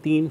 3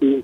3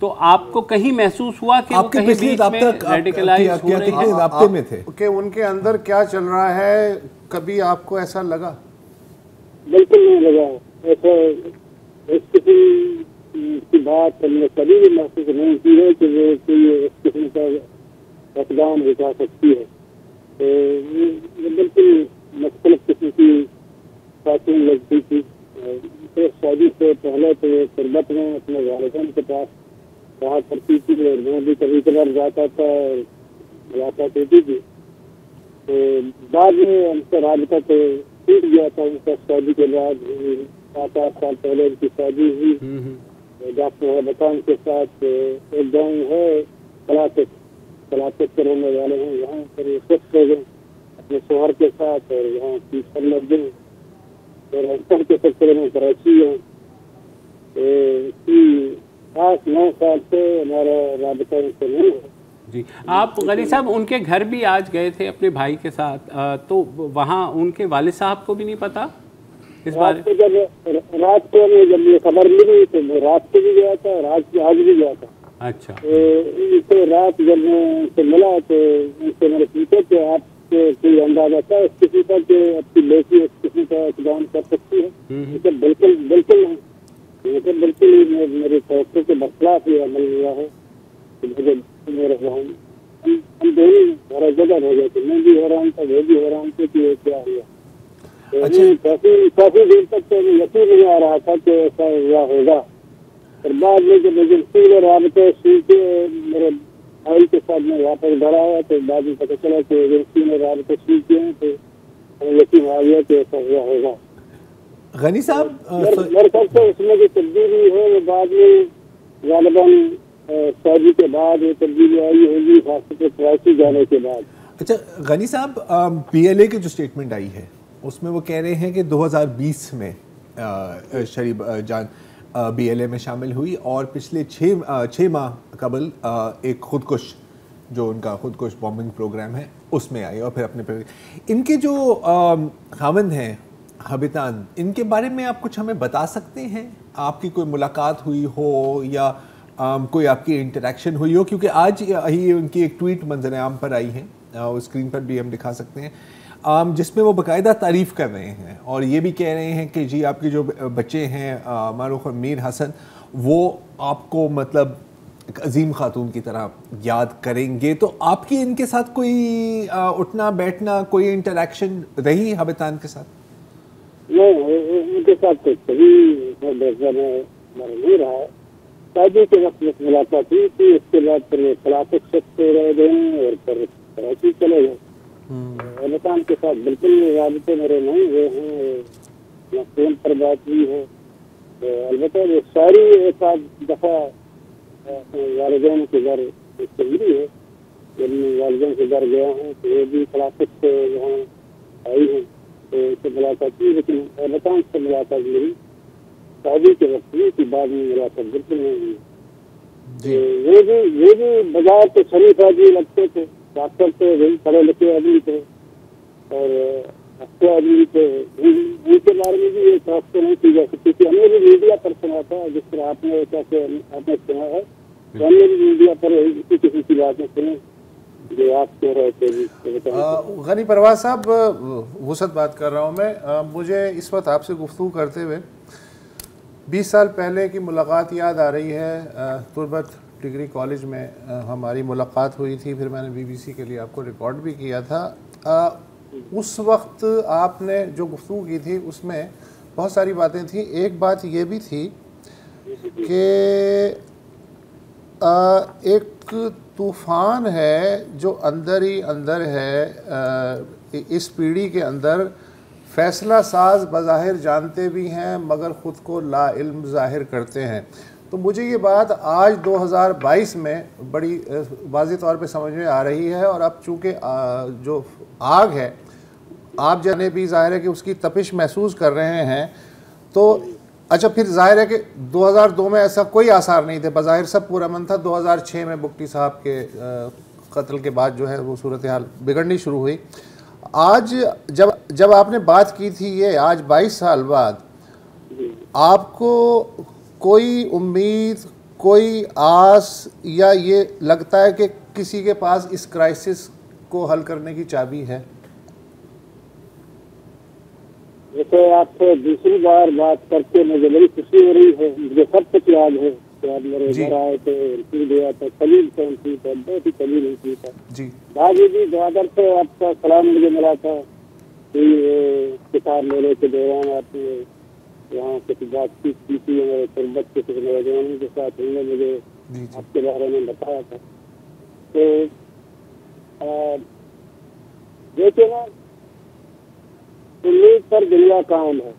تو آپ کو کہیں محسوس ہوا کہ وہ کہیں بیچ میں ریڈیکلائز ہو رہے ہیں؟ رابطے میں تھے کہ ان کے اندر کیا چل رہا ہے، کبھی آپ کو ایسا لگا؟ بالکل نہیں لگا ایسا، اس قسم کی بات ہم نے کبھی بھی محسوس نہیں کی ہے کہ وہ کوئی اس قسم کا اقدام اٹھا سکتی ہے. تو یہ بالکل مختلف قسم کی باتیں لگتی تھی. شادی سے پہلے تو تربت میں اپنے والدین کے پاس رہا کرتی تھی اور میں بھی کبھی کبھار جاتا تھا اور ملاقات ہوتی تھی. تو بعد میں ان کا رابطہ تو ٹوٹ گیا تھا. ان کا شادی کے بعد 7-8 سال پہلے ان کی شادی ہوئی ڈاکٹر بطان کے ساتھ. ایک گاؤں ہے کلاکت کے رہنے والے ہیں، یہاں پر شخص ہو گئے اپنے شوہر کے ساتھ اور یہاں 30 سال لگ گئے اور اکثر کے سلسلے میں کراچی ہے. 8-9 سال سے ہمارا رابطہ ان سے نہیں ہے. جی آپ غنی صاحب ان کے گھر بھی آج گئے تھے اپنے بھائی کے ساتھ، تو وہاں ان کے والد صاحب کو بھی نہیں پتا اس بارے میں؟ رات کو جب یہ خبر ملی تو میں رات کو بھی گیا تھا اور آج بھی گیا تھا. اچھا. ان سے رات جب میں ان سے ملا تو ان سے میں نے پوچھا کہ آپ کو کوئی اندازہ تھا اس قسم کا کہ آپ کی بیٹی اس قسم کا اقدام کر سکتی ہے؟ بالکل بالکل نہیں. بالکل ہی میرے فیصلے کے برخلاف یہ عمل ہوا ہے. ہم دونوں ہر جگہ ہو گئے تھے، میں بھی حیران تھا، وہ بھی حیران تھے کہ یہ کیا ہوا. کافی دیر تک تو یقین نہیں آ رہا تھا کہ ایسا ہوا ہوگا. اور بعد میں جب ایجنسی اور رابطے سن کے میرے بھائی کے ساتھ میں واپس گھر آیا تو بعد میں پتہ چلا کہ ایجنسی نے رابطے سن کیے ہیں تو ہمیں یقین آ گیا کہ ایسا ہوا ہوگا. غنی صاحب میرے خیال سے اس میں جو تبدیلی ہے وہ بعد میں غالباً شادی کے بعد یہ تبدیلی آئی ہوگی، خاص طور پہ کراچی جانے کے بعد. اچھا غنی صاحب، پی ایل اے کی جو اسٹیٹمنٹ آئی ہے اس میں وہ کہہ رہے ہیں کہ 2020 میں شریف جان بی ایل اے میں شامل ہوئی اور پچھلے 6 ماہ قبل ایک خودکش جو ان کا خودکش بامبنگ پروگرام ہے اس میں آئی اور پھر اپنے ان کے جو خاوند ہیں حبیطان، ان کے بارے میں آپ کچھ ہمیں بتا سکتے ہیں؟ آپ کی کوئی ملاقات ہوئی ہو یا کوئی آپ کی انٹریکشن ہوئی ہو؟ کیونکہ آج ہی ان کی ایک ٹویٹ منظر عام پر آئی ہے، اسکرین پر بھی ہم دکھا سکتے ہیں، جس میں وہ باقاعدہ تعریف کر رہے ہیں اور یہ بھی کہہ رہے ہیں کہ جی آپ کے جو بچے ہیں معروف اور میر حسن وہ آپ کو مطلب ایک عظیم خاتون کی طرح یاد کریں گے. تو آپ کی ان کے ساتھ کوئی اٹھنا بیٹھنا، کوئی انٹریکشن رہی حبیطان کے ساتھ؟ نہیں، ان کے ساتھ تو کبھی نہیں رہا. شادی کے وقت ملاقات ہوئی تھی، اس کے بعد پھر خلافت شخص رہ گئے اور پھر کراچی چلے گئے. حبیطان کے ساتھ بالکل رابطے میرے نہیں ہوئے ہیں، نہ فون پر بات ہوئی ہے. البتہ وہ ساری ایک آدھ دفعہ والدین کے گھر ملی ہے. جب میں والدین کے گھر گیا ہوں تو وہ بھی خلافت سے وہاں آئی ہیں تو اس سے ملاقات ہوئی، لیکن حبیطان سے ملاقات میری شادی کے وقت ہوئی تھی، بعد میں ملاقات بالکل نہیں ہوئی. یہ بھی بازار کے شریف آدمی لگتے تھے، ڈاکٹر تھے، وہی پڑھے لکھے آدمی تھے اور اچھے آدمی تھے. ان کے بارے میں بھی یہ توقع نہیں کی جا سکتی تھی. ہم نے بھی میڈیا پر سنا تھا، جس طرح آپ نے سنا ہے، تو ہم نے بھی میڈیا پر اسی قسم کی باتیں سنی جو آپ کہہ رہے تھے. غنی پرواز صاحب، وسعت بات کر رہا ہوں میں. مجھے اس وقت آپ سے گفتگو کرتے ہوئے 20 سال پہلے کی ملاقات یاد آ رہی ہے. تربت ڈگری کالج میں ہماری ملاقات ہوئی تھی، پھر میں نے BBC کے لیے آپ کو ریکارڈ بھی کیا تھا. اس وقت آپ نے جو گفتگو کی تھی اس میں بہت ساری باتیں تھیں. ایک بات یہ بھی تھی کہ ایک طوفان ہے جو اندر ہی اندر ہے اس پیڑھی کے اندر. فیصلہ ساز بظاہر جانتے بھی ہیں مگر خود کو لا علم ظاہر کرتے ہیں. تو مجھے یہ بات آج 2022 میں بڑی واضح طور پہ سمجھ میں آ رہی ہے. اور اب چونکہ جو آگ ہے آپ جانے بھی ظاہر ہے کہ اس کی تپش محسوس کر رہے ہیں. تو اچھا پھر ظاہر ہے کہ 2002 میں ایسا کوئی آثار نہیں تھے، بظاہر سب پرامن تھا. 2006 میں بگٹی صاحب کے قتل کے بعد جو ہے وہ صورتحال بگڑنی شروع ہوئی. آج جب آپ نے بات کی تھی یہ آج 22 سال بعد، آپ کو کوئی امید، کوئی آس یا یہ لگتا ہے کہ کسی کے پاس اس کرائسس کو حل کرنے کی چابی ہے؟ جیسے آپ سے دوسری بار بات کر کے مجھے بڑی خوشی ہو رہی ہے. مجھے سب کچھ یاد ہے کہ آپ میرے گھر آئے تھے, انٹرویو دیا تھا, خلیل سے انٹرویو تھا, بہت ہی خلیل انٹرویو تھا. جی بھائی جی گوادر سے آپ کا سلام مجھے ملا تھا کہ کتاب میلے کے دوران آپ نے یہاں کچھ بات چیت کی تھی, میرے تربت کے کچھ نوجوانوں کے ساتھ انہوں نے مجھے آپ کے بارے میں بتایا تھا. تو دیکھیے نا, امید پر دنیا قائم ہے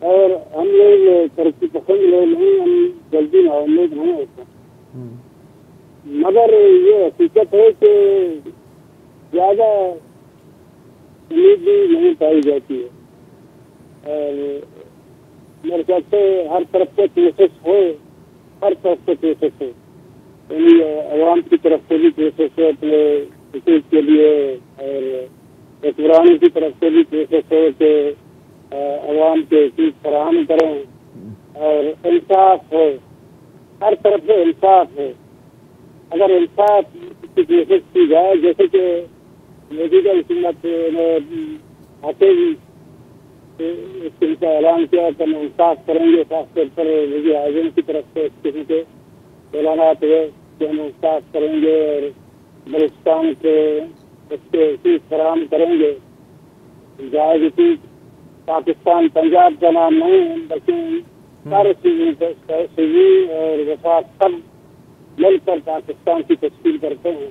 اور ہم لوگ ترقی پسند لوگ نہیں, ہم جلدی نا امید نہیں ہوتے, مگر یہ حقیقت ہے کہ زیادہ امید بھی نہیں پائی جاتی ہے. اور میرے خیال سے ہر طرف سے کوشش ہو, ہر طرف سے کوشش ہو, یعنی عوام کی طرف سے بھی کوشش ہے اپنے حقوق کے لیے, اور حکمرانوں کی طرف سے بھی کوشش ہے کہ عوام کے حقوق فراہم کریں, اور انصاف ہو, ہر طرف سے انصاف ہے. اگر انصاف کی کوشش کی جائے, جیسے کہ موجودہ حکومت نے آتے ہی اس کا اعلان کیا کہ ہم انصاف کریں گے, خاص طور پر وزیر اعظم کی طرف سے اس قسم کے اعلانات ہوئے کہ ہم انصاف کریں گے اور بلوچستان کے اس کے حقوق فراہم کریں گے. جائز حقوق پاکستان پنجاب کا نام نہیں ہے, بلکہ سارے چیزیں اور وفاق سب مل کر پاکستان کی تشکیل کرتے ہیں,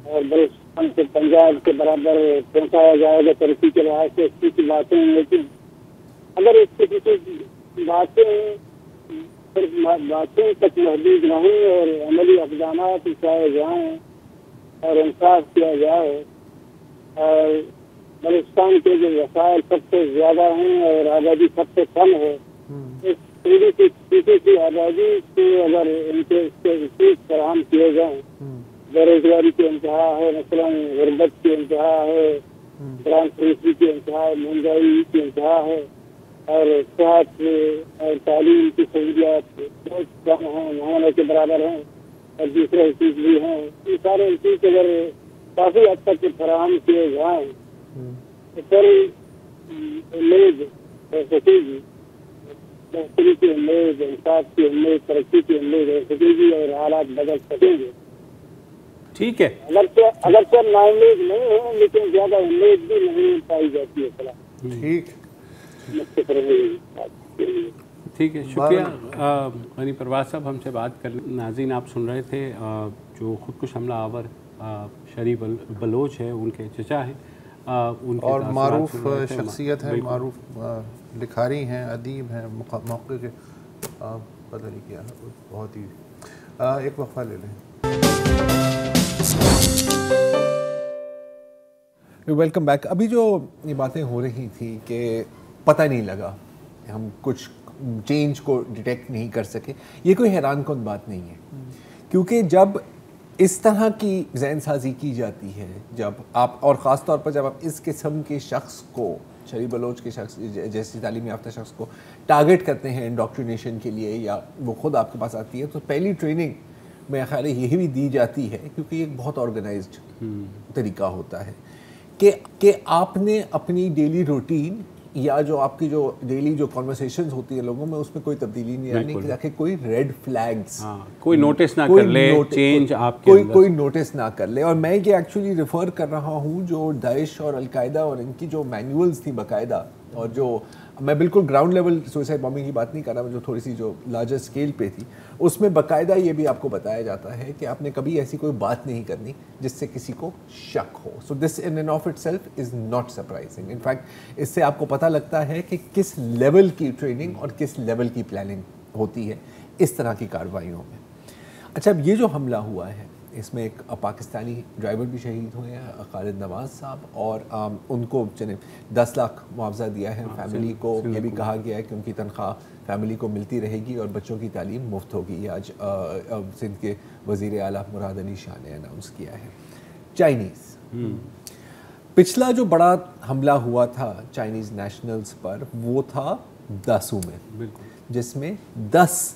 اور بلوچستان سے پنجاب کے برابر پہنچایا جائے گا ترقی کے لحاظ سے, اس کی باتیں. لیکن اگر اس کی کسی باتیں تک محدود نہ ہوں اور عملی اقدامات اٹھائے جائیں اور انصاف کیا جائے, اور بلوچستان کے جو وسائل سب سے زیادہ ہیں اور آبادی سب سے کم ہے, اس پیڑھی کی چھوٹی سی آبادی کو اگر ان کے حقوق فراہم کیے جائیں, بے روزگاری کی انتہا ہے, مثلاً غربت کی انتہا ہے, قرآن فروشی کی انتہا ہے, مہنگائی کی انتہا ہے, اور صحت اور تعلیم کی سہولیات بہت کم ہیں, نہ ہونے کے برابر ہیں, اور دوسرے حقوق بھی ہیں. یہ سارے حقوق اگر کافی حد تک فراہم کیے جائیں تو پھر امید ہو سکے گی, بہتری کی امید, انصاف کی امید, ترقی کی امید ہو سکے گی اور حالات بدل سکیں گے. ٹھیک ہے, اگرچہ نا امید نہیں ہے, لیکن زیادہ امید بھی نہیں پائی جاتی ہے. ٹھیک ٹھیک ہے, شکریہ غنی پرواز صاحب ہم سے بات کر. ناظرین آپ سن رہے تھے جو خودکش حملہ آور شریف بلوچ ہے, ان کے چچا ہیں, ان کے اور معروف شخصیت ہے, معروف لکھاری ہیں, ادیب ہیں, موقع کے پتہ نہیں کیا ہے, بہت ہی. ایک وقفہ لے لیں. Welcome back. ابھی جو یہ باتیں ہو رہی تھیں کہ پتہ نہیں لگا, ہم کچھ چینج کو ڈیٹیکٹ نہیں کر سکے, یہ کوئی حیران کن بات نہیں ہے, کیونکہ جب اس طرح کی ذہن سازی کی جاتی ہے, جب آپ, اور خاص طور پر جب آپ اس قسم کے شخص کو, شریف بلوچ کے شخص جیسی تعلیم یافتہ شخص کو ٹارگٹ کرتے ہیں انڈاکٹرینیشن کے لیے, یا وہ خود آپ کے پاس آتی ہے, تو پہلی ٹریننگ میرے خیال ہے یہی بھی دی جاتی ہے, کیونکہ یہ ایک بہت آرگنائزڈ طریقہ ہوتا ہے کہ آپ نے اپنی ڈیلی روٹین یا جو آپ کی جو ڈیلی جو کنورسیشنز ہوتی ہیں لوگوں میں, اس میں کوئی تبدیلی نہیں آنی, تاکہ کوئی ریڈ فلیگز کوئی نوٹس نہ کر لے, چینج آپ کے کوئی نوٹس نہ کر لے. اور میں یہ ایکچولی ریفر کر رہا ہوں جو داعش اور القاعدہ اور ان کی جو مینولز تھی باقاعدہ, اور جو میں بالکل گراؤنڈ لیول سوئسائڈ بامبنگ کی بات نہیں کر رہا, جو تھوڑی سی جو لارجر اسکیل پہ تھی, اس میں باقاعدہ یہ بھی آپ کو بتایا جاتا ہے کہ آپ نے کبھی ایسی کوئی بات نہیں کرنی جس سے کسی کو شک ہو. So this in and of itself is not surprising. In fact اس سے آپ کو پتہ لگتا ہے کہ کس لیول کی ٹریننگ اور کس لیول کی پلاننگ ہوتی ہے اس طرح کی کارروائیوں میں. اچھا, اب یہ جو حملہ ہوا ہے اس میں ایک پاکستانی ڈرائیور بھی شہید ہوئے ہیں, خالد نواز صاحب, اور ان کو 10 لاکھ معاوضہ دیا ہے فیملی کو. یہ بھی کہا گیا ہے کہ ان کی تنخواہ فیملی کو ملتی رہے گی اور بچوں کی تعلیم مفت ہوگی. آج سندھ کے وزیر اعلیٰ مراد علی شاہ نے اناؤنس کیا ہے. چائنیز, پچھلا جو بڑا حملہ ہوا تھا چائنیز نیشنلز پر وہ تھا داسو میں, جس میں 10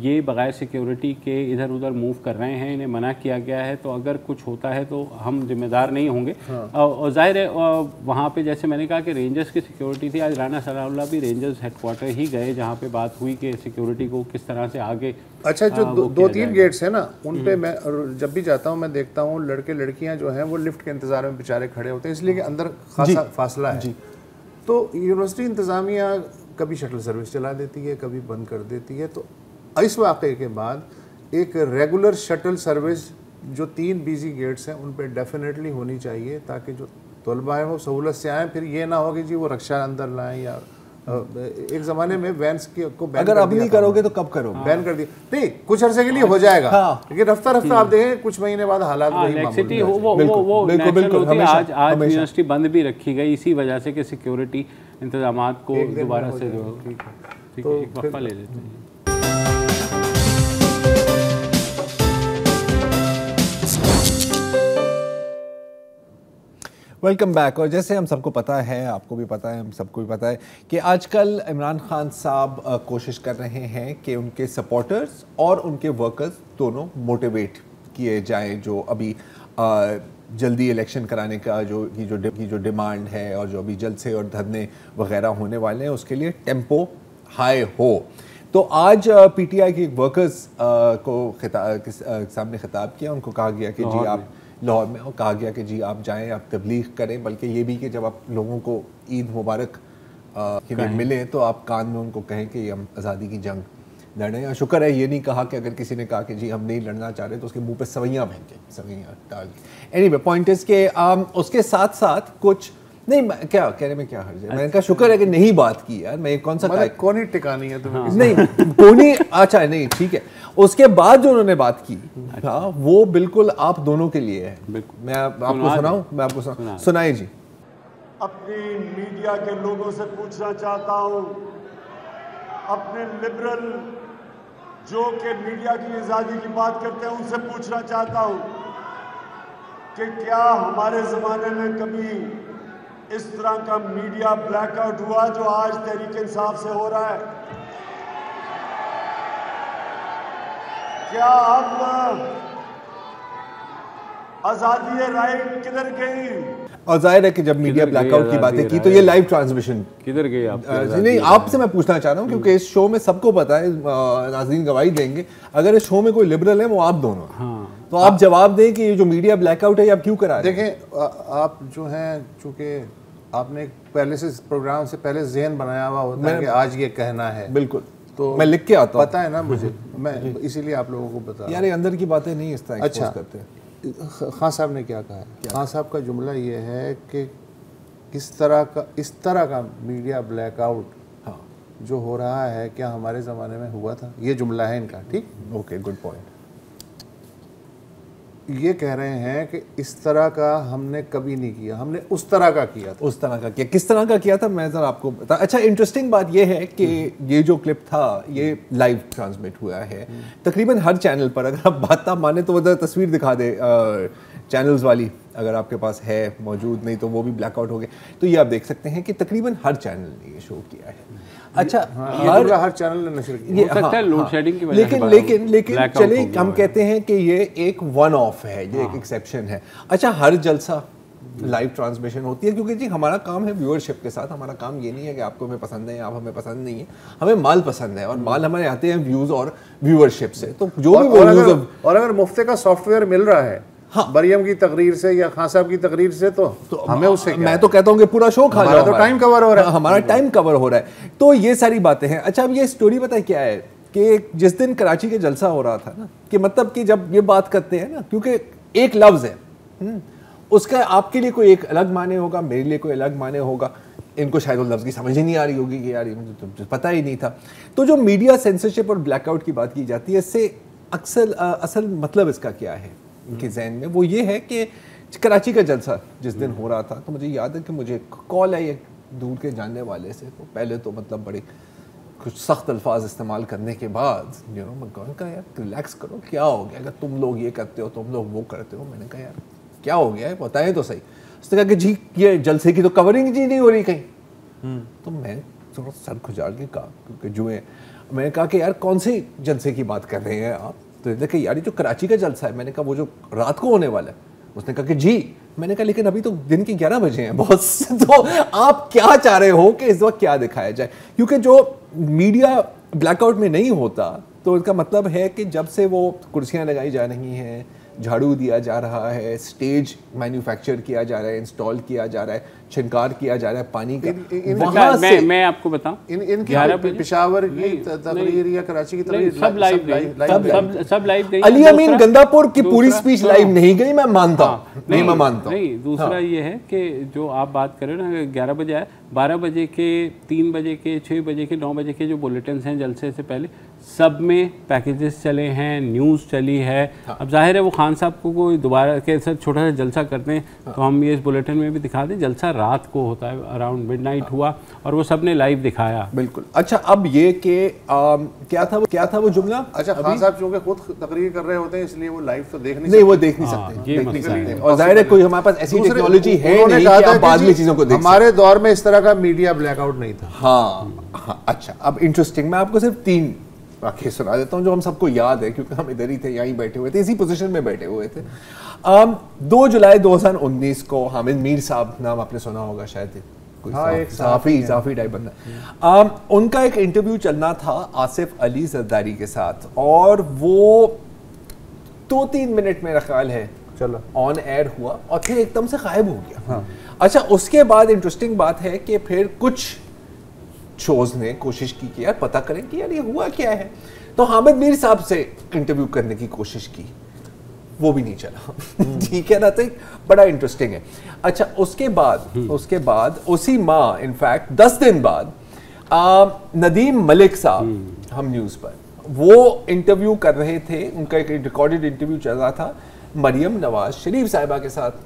یہ بغیر سیکیورٹی کے ادھر ادھر موو کر رہے ہیں, انہیں منع کیا گیا ہے, تو اگر کچھ ہوتا ہے تو ہم ذمہ دار نہیں ہوں گے. اور ظاہر ہے وہاں پہ جیسے میں نے کہا کہ رینجرز کی سیکیورٹی تھی, آج رانا ثناء اللہ بھی رینجرز ہیڈ کوارٹر ہی گئے جہاں پہ بات ہوئی کہ سیکیورٹی کو کس طرح سے آگے. اچھا, جو 2-3 گیٹس ہیں نا ان پہ میں جب بھی جاتا ہوں میں دیکھتا ہوں لڑکے لڑکیاں جو ہیں وہ لفٹ کے انتظار میں بیچارے کھڑے ہوتے ہیں, اس لیے کہ اندر خاصا فاصلہ ہے. تو یونیورسٹی انتظامیہ کبھی شٹل سروس چلا دیتی ہے, کبھی بند کر دیتی ہے. تو اس واقعے کے بعد ایک ریگولر شٹل سروس جو 3 بیزی گیٹس ہیں ان پہ ڈیفینیٹلی ہونی چاہیے, تاکہ جو طلباء ہیں وہ سہولت سے آئیں. پھر یہ نہ ہو کہ جی وہ رکشا اندر لائیں, یا ایک زمانے میں وینس کو بین اگر اب نہیں کرو گے تو کب کرو گے؟ بین کر دیا نہیں, کچھ عرصے کے لیے ہو جائے گا, لیکن رفتہ رفتہ آپ دیکھیں کچھ مہینے بعد حالات وہی معمول. آج یونیورسٹی بند بھی رکھی گئی اسی وجہ سے کہ سیکیورٹی انتظامات کو دوبارہ سے جو ایک وقفہ لے لیتے ہیں. Welcome back. اور جیسے ہم سب کو پتہ ہے, آپ کو بھی پتہ ہے, ہم سب کو بھی پتہ ہے کہ آج کل عمران خان صاحب کوشش کر رہے ہیں کہ ان کے سپورٹرز اور ان کے ورکرز دونوں موٹیویٹ کیے جائیں. جو ابھی جلدی الیکشن کرانے کا جو ڈیمانڈ ہے اور جو ابھی جلسے اور دھرنے وغیرہ ہونے والے ہیں اس کے لیے ٹیمپو ہائی ہو. تو آج پی ٹی آئی کے ورکرز کو سامنے خطاب کیا, ان کو کہا گیا کہ جی آپ لاہور میں, اور کہا گیا کہ جی آپ جائیں, آپ تبلیغ کریں, بلکہ یہ بھی کہ جب آپ لوگوں کو عید مبارک کے لیے ملیں تو آپ کان میں ان کو کہیں کہ یہ ہم آزادی کی جنگ لڑیں. اور شکر ہے یہ نہیں کہا کہ اگر کسی نے کہا کہ جی ہم نہیں لڑنا چاہ رہے تو اس کے منہ پہ سوئیاں پھینکیں, سوئیاں ڈال کے. اینی وے پوائنٹ از کہ اس کے ساتھ ساتھ کچھ نہیں, کیا کہنے میں کیا حرج ہے, میں نے کہا شکر ہے کہ نہیں بات کی یار, میں کون سا کونی ٹکانی ہے تمہیں نہیں کونی, اچھا نہیں ٹھیک ہے. اس کے بعد جو انہوں نے بات کی وہ بالکل آپ دونوں کے لیے ہے. میں آپ کو سناؤں, میں آپ کو سنائیں جی. اپنی میڈیا کے لوگوں سے پوچھنا چاہتا ہوں, اپنے لبرل جو کہ میڈیا کی آزادی کی بات کرتے ہیں ان سے پوچھنا چاہتا ہوں کہ کیا ہمارے زمانے میں کبھی اس طرح کا میڈیا بلیک آؤٹ ہوا جو آج تحریک انصاف سے ہو رہا ہے؟ کیا اب آزادی رائے کدھر گئی؟ اور ظاہر ہے کہ جب میڈیا بلیک آؤٹ کی باتیں کی تو یہ لائیو ٹرانسمیشن کدھر گئی آپ؟ نہیں, آپ سے میں پوچھنا چاہ رہا ہوں کیونکہ اس شو میں سب کو پتا ہے, ناظرین گواہی دیں گے, اگر اس شو میں کوئی لبرل ہے وہ آپ دونوں ہیں, تو آپ جواب دیں کہ یہ جو میڈیا بلیک آؤٹ ہے یہ آپ کیوں کرا رہے ہیں؟ دیکھیں آپ جو ہیں, چونکہ آپ نے پہلے سے پروگرام سے پہلے ذہن بنایا ہوا ہوتا ہے کہ آج یہ کہنا ہے, بالکل, تو میں لکھ کے آتا ہوں, پتہ ہے نا مجھے, میں اسی لیے آپ لوگوں کو بتا. یار یہ اندر کی باتیں نہیں اس طرح ایکسپوز کرتے. خان صاحب نے کیا کہا ہے؟ خان صاحب کا جملہ یہ ہے کہ اس طرح کا میڈیا بلیک آؤٹ جو ہو رہا ہے کیا ہمارے زمانے میں ہوا تھا؟ یہ جملہ ہے ان کا, ٹھیک, اوکے, گڈ پوائنٹ. یہ کہہ رہے ہیں کہ اس طرح کا ہم نے کبھی نہیں کیا, ہم نے اس طرح کا کیا تھا. اس طرح کا کیا, کس طرح کا کیا تھا میں ذرا آپ کو بتا. اچھا, انٹرسٹنگ بات یہ ہے کہ یہ جو کلپ تھا یہ لائیو ٹرانسمٹ ہوا ہے تقریباً ہر چینل پر. اگر آپ بات نہ مانیں تو وہ ذرا تصویر دکھا دے چینلز والی, اگر آپ کے پاس ہے موجود, نہیں تو وہ بھی بلیک آؤٹ ہو گئے. تو یہ آپ دیکھ سکتے ہیں کہ تقریباً ہر چینل نے یہ شو کیا ہے. اچھا, ہر چینل نے نشر کیا, لیکن چلیں ہم کہتے ہیں کہ یہ ایک ون آف ہے, یہ ایک ایکسیپشن ہے. اچھا, ہر جلسہ لائیو ٹرانسمیشن ہوتی ہے کیونکہ جی ہمارا کام ہے ویورشپ کے ساتھ. ہمارا کام یہ نہیں ہے کہ آپ کو ہمیں پسند ہے, آپ ہمیں پسند نہیں ہے, ہمیں مال پسند ہے, اور مال ہمارے آتے ہیں ویوز اور ویورشپ سے. تو جو بھی اور اگر مفتے کا سافٹ ویئر مل رہا ہے مریم کی تقریر سے یا خان صاحب کی تقریر سے تو ہمیں اس سے, میں تو کہتا ہوں کہ پورا شو کھا جاؤ, تو ٹائم کور ہو رہا ہے, ہمارا ٹائم کور ہو رہا ہے. تو یہ ساری باتیں ہیں. اچھا, اب یہ سٹوری پتہ کیا ہے کہ جس دن کراچی کے جلسہ ہو رہا تھا نا, کہ مطلب کہ جب یہ بات کرتے ہیں نا, کیونکہ ایک لفظ ہے اس کا آپ کے لیے کوئی ایک الگ معنی ہوگا, میرے لیے کوئی الگ معنی ہوگا, ان کو شاید وہ لفظ کی سمجھ ہی نہیں آ رہی ہوگی کہ یار یہ مجھے تو پتہ ہی نہیں تھا. تو جو میڈیا سینسرشپ اور بلیک آؤٹ کی بات کی جاتی ہے, اس سے اصل مطلب اس کا کیا ہے ان کے ذہن میں, وہ یہ ہے کہ کراچی کا جلسہ جس دن ہو رہا تھا تو مجھے یاد ہے کہ مجھے کال آئی ایک دور کے جاننے والے سے. تو پہلے تو مطلب بڑے کچھ سخت الفاظ استعمال کرنے کے بعد میں کہا یار ریلیکس کرو, کیا ہو گیا, اگر تم لوگ یہ کرتے ہو, تم لوگ وہ کرتے ہو. میں نے کہا یار کیا ہو گیا ہے, بتائیں تو صحیح. اس نے کہا کہ جی یہ جلسے کی تو کورنگ جی نہیں ہو رہی کہیں. تو میں تھوڑا سر کھجاڑ کے کہا, کیونکہ جو ہے میں نے کہا کہ یار کون سے جلسے کی بات کر رہے ہیں آپ؟ تو انہوں نے کہا یار یہ جو کراچی کا جلسہ ہے. میں نے کہا وہ جو رات کو ہونے والا ہے. اس نے کہا کہ جی. میں نے کہا لیکن ابھی تو دن کے 11 بجے ہیں باس, تو آپ کیا چاہ رہے ہو کہ اس وقت کیا دکھایا جائے؟ کیونکہ جو میڈیا بلیک آؤٹ میں نہیں ہوتا تو اس کا مطلب ہے کہ جب سے وہ کرسیاں لگائی جا رہی ہیں, جھاڑو دیا جا رہا ہے, اسٹیج مینوفیکچر کیا جا رہا ہے, انسٹال کیا جا رہا ہے, چھنکار کیا جا رہا ہے پانی کا, وہاں سے میں آپ کو بتاؤں ان کی پشاور کی تقریر یا کراچی کی تقریر سب لائیو گئی. علی امین گندا پور کی پوری اسپیچ لائیو نہیں گئی, میں مانتا ہوں, نہیں میں مانتا ہوں. نہیں, دوسرا یہ ہے کہ جو آپ بات کریں نا 11 بجے آئے, 12 بجے کے, 3 بجے کے, 6 بجے کے, 9 بجے کے جو بلیٹنس ہیں جلسے سے پہلے سب میں پیکیجز چلے ہیں, نیوز چلی ہے. اب ظاہر ہے وہ خان صاحب کو کوئی دوبارہ کے ساتھ چھوٹا سا جلسہ کرتے ہیں تو ہم یہ اس بلیٹن میں بھی دکھا دیں. جلسہ رات کو ہوتا ہے, اراؤنڈ مڈ نائٹ ہوا اور وہ سب نے لائیو دکھایا. بالکل. اچھا اب یہ کہ کیا تھا وہ جملہ؟ اچھا خان صاحب چونکہ خود تقریر کر رہے ہوتے ہیں اس لیے وہ لائیو تو دیکھ نہیں, وہ دیکھ نہیں سکتے, اور ظاہر ہے کوئی ہمارے پاس ایسی ٹیکنالوجی ہے نہیں کہ آپ بعد میں چیزوں کو دیکھ سکتے. ہمارے دور میں اس طرح کا میڈیا بلیک آؤٹ نہیں تھا. ہاں اچھا اب انٹرسٹنگ, میں آپ کو صرف 3 واقعے سنا دیتا ہوں جو ہم سب کو یاد ہے کیونکہ ہم ادھر ہی تھے, یہیں بیٹھے ہوئے تھے, اسی پوزیشن میں بیٹھے ہوئے تھے. 2 جولائی 2019 کو حامد میر صاحب, نام آپ نے سنا ہوگا شاید, صحافی ٹائپ بندہ, ان کا ایک انٹرویو چلنا تھا آصف علی زرداری کے ساتھ, اور وہ 2-3 منٹ میرا خیال ہے آن ایئر ہوا اور پھر ایک دم سے غائب ہو گیا. اچھا اس کے بعد انٹرسٹنگ بات ہے کہ پھر کچھ شوز نے کوشش کی کہ یار پتہ کریں کہ یار یہ ہوا کیا ہے, تو حامد میر صاحب سے انٹرویو کرنے کی کوشش کی, وہ بھی نہیں چلا. ٹھیک ہے نا, تو بڑا انٹرسٹنگ ہے. اچھا اس کے بعد اسی ماہ انفیکٹ 10 دن بعد ندیم ملک صاحب ہم نیوز پر وہ انٹرویو کر رہے تھے, ان کا ایک ریکارڈڈ انٹرویو چل رہا تھا مریم نواز شریف صاحبہ کے ساتھ.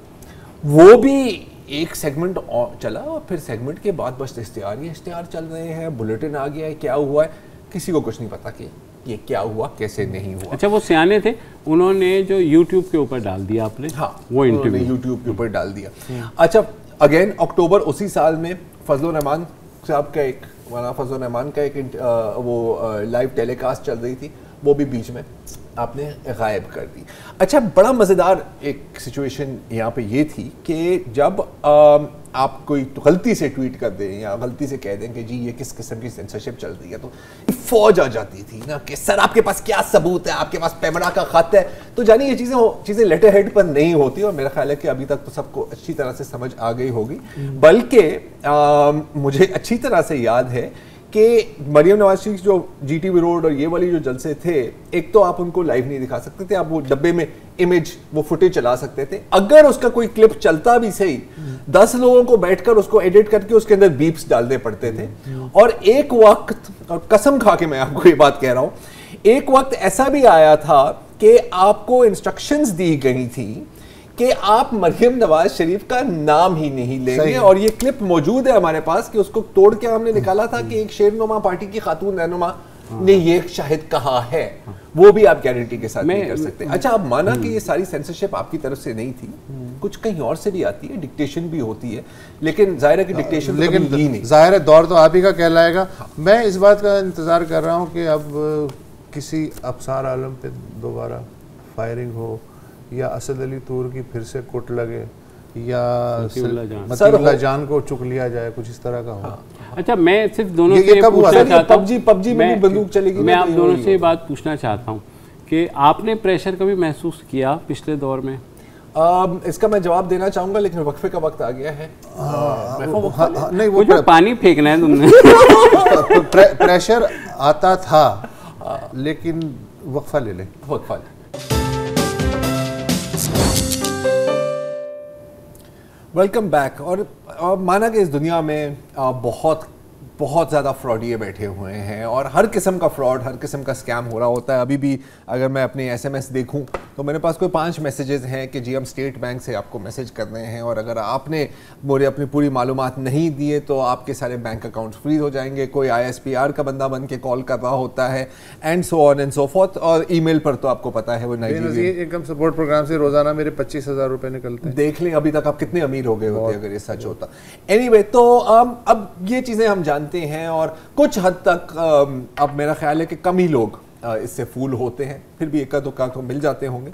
وہ بھی ایک سیگمنٹ چلا اور پھر سیگمنٹ کے بعد بس اشتہار چل رہے ہیں, بلیٹن آ گیا ہے, کیا ہوا ہے, کسی کو کچھ نہیں پتا کہ یہ کیا ہوا کیسے نہیں ہوا. اچھا وہ سیانے تھے, انہوں نے جو یوٹیوب کے اوپر ڈال دیا آپ نے, ہاں وہ انٹرویو یوٹیوب کے اوپر ڈال دیا. اچھا اگین اکتوبر اسی سال میں فضل الرحمان صاحب کا ایک, مولانا فضل الرحمان کا ایک وہ لائیو ٹیلی کاسٹ چل رہی تھی, وہ بھی بیچ میں آپ نے غائب کر دی. اچھا بڑا مزیدار ایک سچویشن یہاں پہ یہ تھی کہ جب آپ کوئی غلطی سے ٹویٹ کر دیں یا غلطی سے کہہ دیں کہ جی یہ کس قسم کی سینسرشپ چل رہی ہے, تو فوج آ جاتی تھی نا کہ سر آپ کے پاس کیا ثبوت ہے, آپ کے پاس پیمرا کا خط ہے. تو جانی یہ چیزیں لیٹر ہیڈ پر نہیں ہوتی, اور میرا خیال ہے کہ ابھی تک تو سب کو اچھی طرح سے سمجھ آ گئی ہوگی. بلکہ مجھے اچھی طرح سے یاد ہے کہ مریم نواز شریف جو جی ٹی وی روڈ اور یہ والی جو جلسے تھے, ایک تو آپ ان کو لائیو نہیں دکھا سکتے تھے, آپ وہ ڈبے میں امیج وہ فوٹیج چلا سکتے تھے. اگر اس کا کوئی کلپ چلتا بھی صحیح, 10 لوگوں کو بیٹھ کر اس کو ایڈٹ کر کے اس کے اندر بیپس ڈالنے پڑتے تھے. اور ایک وقت, اور قسم کھا کے میں آپ کو یہ بات کہہ رہا ہوں, ایک وقت ایسا بھی آیا تھا کہ آپ کو انسٹرکشنز دی گئی تھی کہ آپ مریم نواز شریف کا نام ہی نہیں لیں گے. اور یہ کلپ موجود ہے ہمارے پاس کہ اس کو توڑ کے ہم نے نکالا تھا کہ ایک شیر نما پارٹی کی خاتون رہنما نے یہ شاہد کہا ہے, وہ بھی آپ گارنٹی کے ساتھ نہیں کر سکتے. اچھا آپ مانا کہ یہ ساری سینسرشپ آپ کی طرف سے نہیں تھی, کچھ کہیں اور سے بھی آتی ہے, ڈکٹیشن بھی ہوتی ہے, لیکن ظاہر ہے کہ ڈکٹیشن لیکن ظاہر ہے دور تو آپ ہی کا کہلائے گا. میں اس بات کا انتظار کر رہا ہوں کہ اب کسی ابصار عالم پہ دوبارہ فائرنگ ہو, یا اسد علی طور کی پھر سے کٹ لگے, یا مطیع اللہ جان کو چک لیا جائے, کچھ اس طرح کا ہو. اچھا میں صرف دونوں سے پوچھنا چاہتا ہوں, پبجی میں بھی بندوق چلے گی, میں آپ دونوں سے بات پوچھنا چاہتا ہوں کہ آپ نے پریشر کبھی محسوس کیا پچھلے دور میں؟ اس کا میں جواب دینا چاہوں گا لیکن وقفے کا وقت آ گیا ہے. نہیں وہ جو پانی پھینکنا ہے تم نے. پریشر آتا تھا لیکن وقفہ لے لیں. وقفہ لیں. Welcome back. اور مانا کہ اس دنیا میں بہت زیادہ فراڈیے بیٹھے ہوئے ہیں, اور ہر قسم کا فراڈ, ہر قسم کا اسکیم ہو رہا ہوتا ہے. ابھی بھی اگر میں اپنے ایس ایم ایس دیکھوں تو میرے پاس کوئی 5 میسیجز ہیں کہ جی ہم اسٹیٹ بینک سے آپ کو میسیج کر رہے ہیں, اور اگر آپ نے مجھے اپنی پوری معلومات نہیں دیے تو آپ کے سارے بینک اکاؤنٹس فریز ہو جائیں گے. کوئی ISPR کا بندہ بن کے کال کر رہا ہوتا ہے, and so on and so forth. اور ای میل پر تو آپ کو پتا ہے وہ نائجیرین انکم سپورٹ پروگرام سے روزانہ میرے 25,000 روپے نکلتے ہیں. دیکھ لیں ابھی تک آپ کتنے امیر ہو گئے ہوتے اگر یہ سچ ہوتا. اینی وے, تو اب یہ چیزیں ہم جانتے جانتے ہیں اور کچھ حد تک اب میرا خیال ہے کہ کم ہی لوگ اس سے فول ہوتے ہیں, پھر بھی ایک دو تو مل جاتے ہوں گے.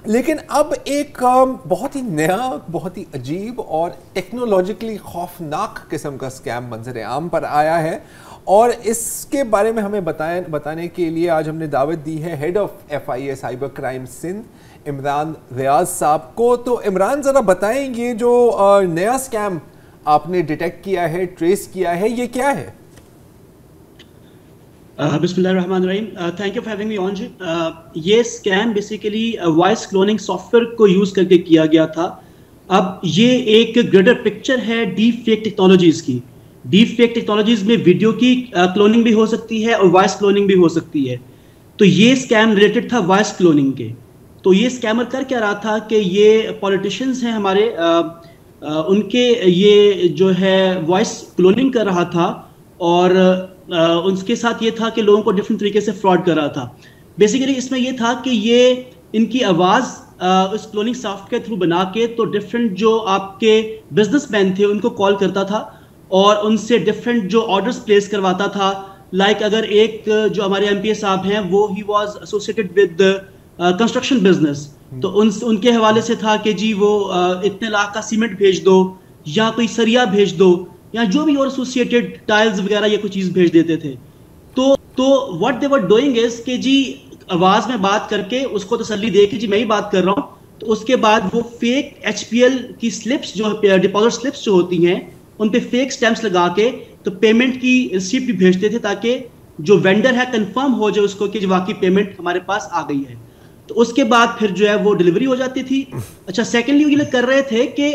لیکن اب ایک بہت ہی نیا, بہت ہی عجیب اور ٹیکنالوجیکلی خوفناک قسم کا سکیم منظر عام پر آیا ہے, اور اس کے بارے میں ہمیں بتانے کے لیے آج ہم نے دعوت دی ہے head of FIA cyber crime Sindh Imran Riaz صاحب کو. تو عمران ذرا بتائیں یہ جو نیا سکیم آپ نے ڈیٹیکٹ کیا ہے, ٹریس کیا ہے, یہ کیا ہے؟ بسم اللہ الرحمن الرحیم. Thank you for having me on جی. یہ scheme basically voice cloning software کو یوز کر کے کیا گیا تھا. اب یہ ایک گریٹر پکچر ہے ڈیپ فیک ٹیکنالوجیز کی. ڈیپ فیک ٹیکنالوجیز میں ویڈیو کی کلوننگ بھی ہو سکتی ہے اور وائس کلوننگ بھی ہو سکتی ہے. تو یہ اسکیم ریلیٹڈ تھا وائس کلوننگ کے. تو یہ اسکیمر کر کیا رہا تھا کہ یہ پولیٹیشینز ہیں ہمارے, ان کے یہ جو ہے وائس کلوننگ کر رہا تھا, اور اس کے ساتھ یہ تھا کہ لوگوں کو ڈفرینٹ طریقے سے فراڈ کر رہا تھا. بیسیکلی اس میں یہ تھا کہ یہ ان کی آواز اس کلوننگ سافٹ کے تھرو بنا کے تو ڈفرینٹ جو آپ کے بزنس مین تھے ان کو کال کرتا تھا اور ان سے ڈفرینٹ جو آرڈرز پلیس کرواتا تھا. لائک اگر ایک جو ہمارے MPA صاحب ہیں وہ he was associated with construction business, تو ان کے حوالے سے تھا کہ جی وہ اتنے لاکھ کا سیمنٹ بھیج دو, یا کوئی سریا بھیج دو, یا جو بھی اور ایسوسیٹڈ ٹائلز وغیرہ یہ کوئی چیز بھیج دیتے تھے. تو what they were doing is کہ جی آواز میں بات کر کے اس کو تسلی دے کے جی میں ہی بات کر رہا ہوں, تو اس کے بعد وہ فیک HPL کی سلپس جو ڈپازٹ سلپس جو ہوتی ہیں ان پہ فیک سٹیمپس لگا کے تو پیمنٹ کی ریسیپٹ بھی بھیجتے تھے تاکہ جو وینڈر ہے کنفرم ہو جائے اس کو کہ واقعی پیمنٹ ہمارے پاس آ گئی ہے. تو اس کے بعد پھر جو ہے وہ ڈلیوری ہو جاتی تھی. اچھا, سیکنڈلی وہ یہ کر رہے تھے کہ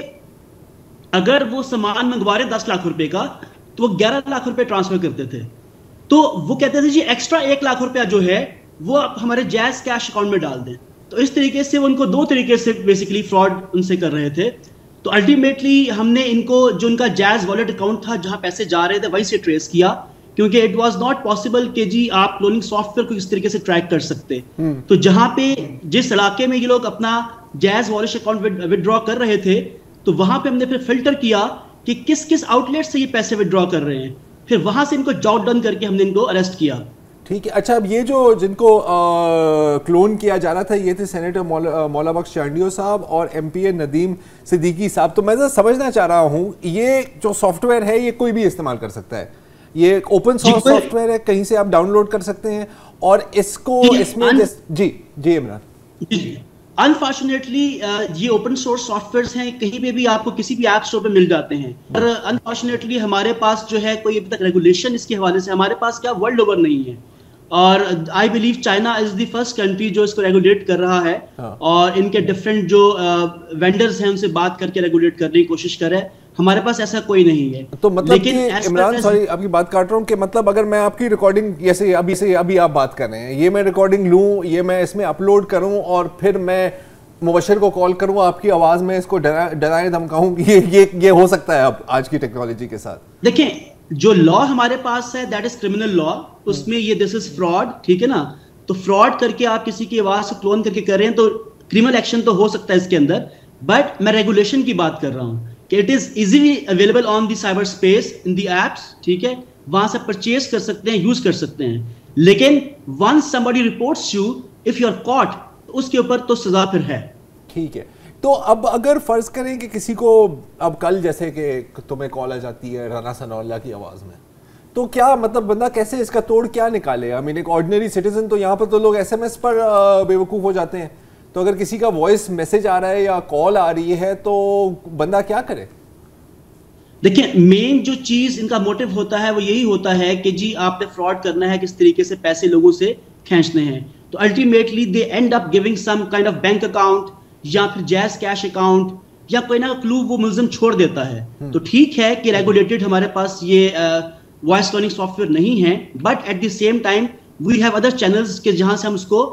اگر وہ سامان منگوا رہے 10 لاکھ روپے کا تو وہ 11 لاکھ روپے ٹرانسفر کرتے تھے. تو وہ کہتے تھے جی ایکسٹرا 1 لاکھ روپیہ جو ہے وہ آپ ہمارے جائز کیش اکاؤنٹ میں ڈال دیں. تو اس طریقے سے وہ ان کو 2 طریقے سے بیسیکلی فراڈ ان سے کر رہے تھے. تو الٹیمیٹلی ہم نے ان کو جو ان کا جائز والیٹ اکاؤنٹ تھا جہاں پیسے جا رہے تھے وہیں سے ٹریس کیا, کیونکہ اٹ واز ناٹ پاسبل کہ جی آپ کلوننگ سافٹ ویئر کو اس طریقے سے ٹریک کر سکتے. تو جہاں پہ جس علاقے میں یہ لوگ اپنا جائز والیٹ اکاؤنٹ ودرا کر رہے تھے تو وہاں پہ ہم نے پھر فلٹر کیا کہ کس کس آؤٹ لیٹ سے یہ پیسے ودرا کر رہے ہیں, پھر وہاں سے ان کو جاٹ ڈن کر کے ہم نے ان کو اریسٹ کیا. ٹھیک ہے. اچھا, اب یہ جو جن کو کلون کیا جا رہا تھا یہ تھے سینیٹر مولا بخش چانڈیو صاحب اور MPA ندیم صدیقی صاحب. تو میں سمجھنا چاہ رہا ہوں یہ جو سافٹ ویئر ہے یہ کوئی بھی استعمال کر سکتا ہے, یہ اوپن سورس سافٹ ویئر ہے, کہیں سے آپ ڈاؤن لوڈ کر سکتے ہیں, اور اس کو اس میں جی عمران جی انفارچونیٹلی یہ اوپن سورس سافٹ ویئرس ہیں, کہیں پہ بھی آپ کو کسی بھی ایپ اسٹور پہ مل جاتے ہیں, اور انفارچونیٹلی ہمارے پاس جو ہے کوئی ابھی تک ریگولیشن اس کے حوالے سے ہمارے پاس کیا ورلڈ اوور نہیں ہے. اور I believe China is the first country جو اس کو ریگولیٹ کر رہا ہے, اور ان کے ڈفرینٹ جو وینڈرز ہیں ان سے بات کر کے ریگولیٹ کرنے کی کوشش کرے. ہمارے پاس ایسا کوئی نہیں ہے. تو مطلب کہ عمران سوری آپ کی بات کاٹ رہا ہوں کہ مطلب اگر میں آپ کی ریکارڈنگ جیسے ابھی آپ بات کر رہے ہیں, یہ میں ریکارڈنگ لوں, یہ میں اس میں اپلوڈ کروں اور پھر میں مبشر کو کال کروں آپ کی آواز میں اس کو ڈرائے دھمکاؤں, یہ ہو سکتا ہے اب آج کی ٹیکنالوجی کے ساتھ؟ دیکھیں جو لا ہمارے پاس ہے دیٹ از کرمنل لا, اس میں یہ دس از فراڈ, ٹھیک ہے نا. تو فراڈ کر کے آپ کسی کی آواز سے کلون کر کے کر رہے ہیں تو کرمنل ایکشن تو ہو سکتا ہے اس کے اندر, بٹ میں ریگولیشن کی بات کر رہا ہوں کہ it is easily available on the cyber space in the apps, ٹھیک ہے, وہاں سے پرچیز کر سکتے ہیں, یوز کر سکتے ہیں. لیکن once somebody reports you if you are caught اس کے اوپر تو سزا پھر ہے. ٹھیک ہے. تو اب اگر فرض کریں کہ کسی کو اب کل جیسے کہ تمہیں کال آ جاتی ہے رانا ثناءاللہ کی آواز میں, تو کیا مطلب بندہ کیسے اس کا توڑ کیا نکالے؟ آئی مین ایک آرڈنری سٹیزن تو یہاں پر تو لوگ SMS پر بے وقوف ہو جاتے ہیں, تو اگر کسی کا وائس میسج آ رہا ہے یا کال آ رہی ہے تو بندہ کیا کرے؟ دیکھیں مین جو چیز ان کا موٹیو ہوتا ہے وہ یہی ہوتا ہے کہ جی آپ نے فراڈ کرنا ہے, کس طریقے سے پیسے لوگوں سے کھینچنے ہیں. تو ultimately they and up giving some kind of bank account یا پھر جائز کیش اکاؤنٹ یا کوئی نہ کلو وہ ملزم چھوڑ دیتا ہے. تو ٹھیک ہے کہ ریگولیٹڈ ہمارے پاس یہ وائس کلوننگ سافٹ ویئر نہیں ہے, but at the same time we have other channels کے جہاں سے ہم اس کو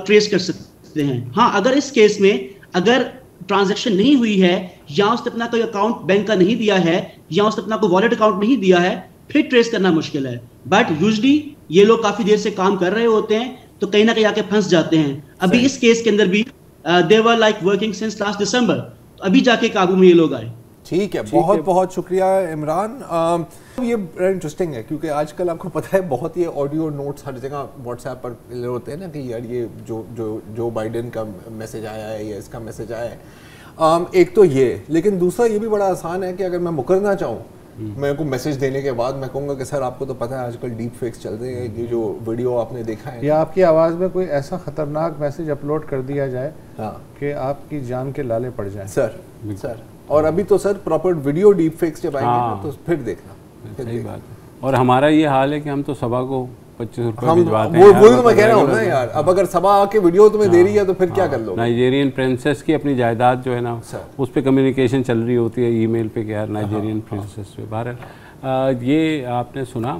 ٹریس کر سکتے ہیں. ہاں اگر اس کیس میں اگر ٹرانزیکشن نہیں ہوئی ہے یا اس نے اپنا کوئی اکاؤنٹ بینک کا نہیں دیا ہے یا اس نے اپنا کوئی والیٹ اکاؤنٹ نہیں دیا ہے پھر ٹریس کرنا مشکل ہے. بٹ یوزلی یہ لوگ کافی دیر سے کام کر رہے ہوتے ہیں تو کہیں نہ کہیں آ کے پھنس جاتے ہیں. ابھی اس کیس کے اندر بھی they were like working since last December, ابھی جا کے قابو میں یہ لوگ آئے. ٹھیک ہے, بہت بہت شکریہ عمران. یہ بڑا انٹرسٹنگ ہے کیونکہ آج کل آپ کو پتہ ہے بہت یہ آڈیو نوٹس ہر جگہ واٹس ایپ پر ہوتے ہیں نا کہ یار یہ جو بائیڈن کا میسج آیا ہے یا اس کا میسج آیا ہے. ایک تو یہ, لیکن دوسرا یہ بھی بڑا آسان ہے کہ اگر میں مکرنا چاہوں, میں کو میسج دینے کے بعد میں کہوں گا کہ سر آپ کو تو پتہ ہے آج کل ڈیپ فیکس چل رہے ہیں, یہ جو ویڈیو آپ نے دیکھا ہے یا آپ کی آواز میں کوئی ایسا خطرناک میسج اپلوڈ کر دیا جائے کہ آپ کی جان کے لالے پڑ جائیں. سر اور ابھی تو سر پراپر ویڈیو ڈیپ فیکس جب آئیں گے تو پھر دیکھنا. صحیح بات ہے. اور ہمارا یہ حال ہے کہ ہم تو صبا کو 25 روپے بھجواتے ہیں. وہی تو میں کہہ رہا ہوں نا یار, اب اگر صبا آ کے ویڈیو تمہیں دے رہی ہے تو پھر کیا کر لو. نائجیرین پرنسس کی اپنی جائیداد جو ہے نا اس پہ کمیونیکیشن چل رہی ہوتی ہے ای میل پہ کہ یار نائجیرین پرنسس پہ. بہرحال یہ آپ نے سنا,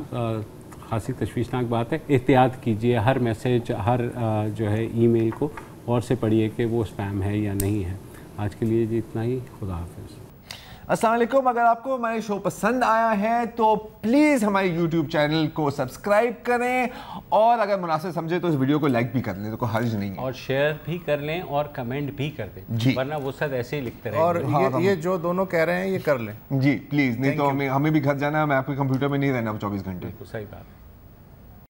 خاصی تشویشناک بات ہے. احتیاط کیجیے, ہر میسیج ہر جو ہے ای میل کو غور سے پڑھیے کہ وہ اسپیم ہے یا نہیں ہے. آج کے لیے جی اتنا ہی. خدا حافظ. السلام علیکم. اگر آپ کو ہمارے شو پسند آیا ہے تو پلیز ہمارے یوٹیوب چینل کو سبسکرائب کریں, اور اگر مناسب سمجھے تو اس ویڈیو کو لائک بھی کر لیں, تو کوئی حرج نہیں ہے, اور شیئر بھی کر لیں اور کمنٹ بھی کر دیں, ورنہ وہ سب ایسے ہی لکھتے رہیں. اور یہ جو دونوں کہہ رہے ہیں یہ کر لیں جی پلیز, نہیں تو ہمیں بھی گھر جانا ہے, میں آپ کے کمپیوٹر میں نہیں رہنا 24 گھنٹے. صحیح بات.